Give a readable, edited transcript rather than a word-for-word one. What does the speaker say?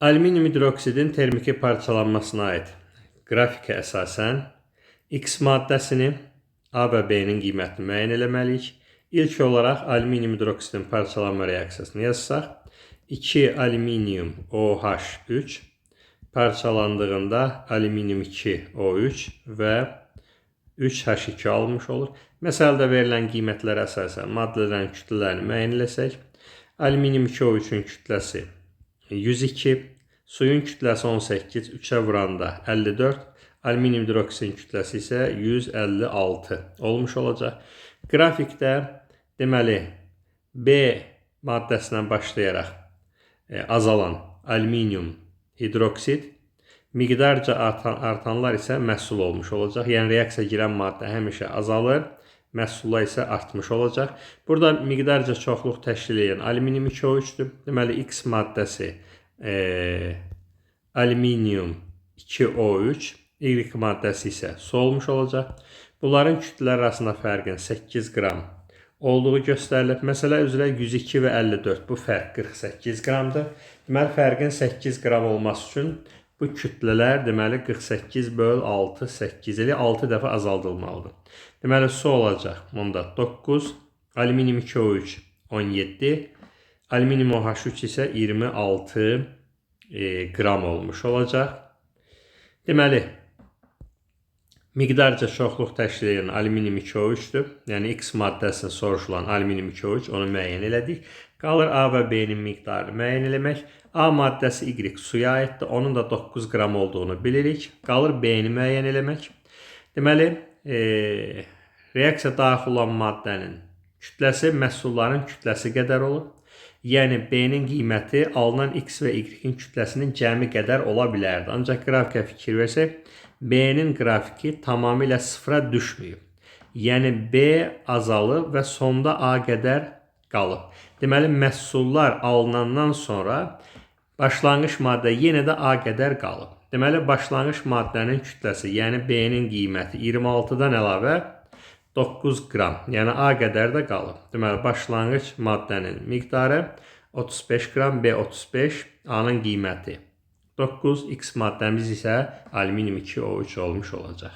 Alüminium hidroksidin termiki parçalanmasına aid qrafikə əsasən X maddəsini A və B-nin qiymətini müəyyən etməliyik. İlk olaraq alüminium hidroksidin parçalanma reaksiyasını yazsaq, 2 alüminium OH3 parçalandığında alüminium 2O3 və 3H2 almış olur. Məsələdə verilən qiymətlərə əsasən maddələrin kütlələrini müəyyən etsək, alüminium 2O3-ün kütləsi 102, suyun kütləsi 18, 3-ə vuranda 54, alüminium hidroksidin kütləsi isə 156 olmuş olacaq. Qrafikdə deməli B maddəsindən başlayaraq azalan alüminium hidroksid, miqdarca artanlar isə məhsul olmuş olacaq. Yəni reaksiya girən maddə həmişə azalır, məhsullar isə artmış olacaq. Burada miqdarca çoxluq təşkil edən alüminium 2O3-dür. Deməli X maddəsi alüminium 2O3, Y maddəsi isə su olmuş olacaq. Bunların kütlələr arasında fərqin 8 qram olduğu göstərilib. Məsələ üzrə 102 və 54, bu fərq 48 qramdır. Deməli fərqin 8 qram olması üçün bu kütlələr deməli 48/6, 8 ilə 6 dəfə azaldılmalıdır. Deməli su olacaq onda 9, alüminium 2O3 17, alüminium OH3 isə 26 qram olmuş olacaq. Deməli miqdarca çoxluq təşkil edən alüminium 2O3-dür. Yəni X maddəsində soruşulan alüminium 2O3 onu müəyyən elədik. Qalır A və B-nin miqdarını müəyyən eləmək. A maddəsi Y suya aiddir. Onun da 9 qram olduğunu bilirik. Qalır B-ni müəyyən eləmək. Deməli, reaksiya daxil olan maddənin kütləsi məhsulların kütləsi qədər olur. Yəni B-nin qiyməti alınan X və Y-in kütləsinin cəmi qədər ola bilərdi. Ancaq qrafikə fikir versək, B-nin qrafiki tamamilə sıfıra düşməyib. Yəni B azalıb və sonda A qədər qalıb. Deməli, məhsullar alınandan sonra başlanğıc maddə yenə də A qədər qalıb. Deməli, başlanğıc maddənin kütləsi, yəni B-nin qiyməti 26-dan əlavə 9 qram, yəni A qədər də qalıb. Deməli, başlanğıc maddənin miqdarı 35 qram, B 35, A-nın qiyməti 9, X maddəmiz isə alüminium 2O3 olmuş olacaq.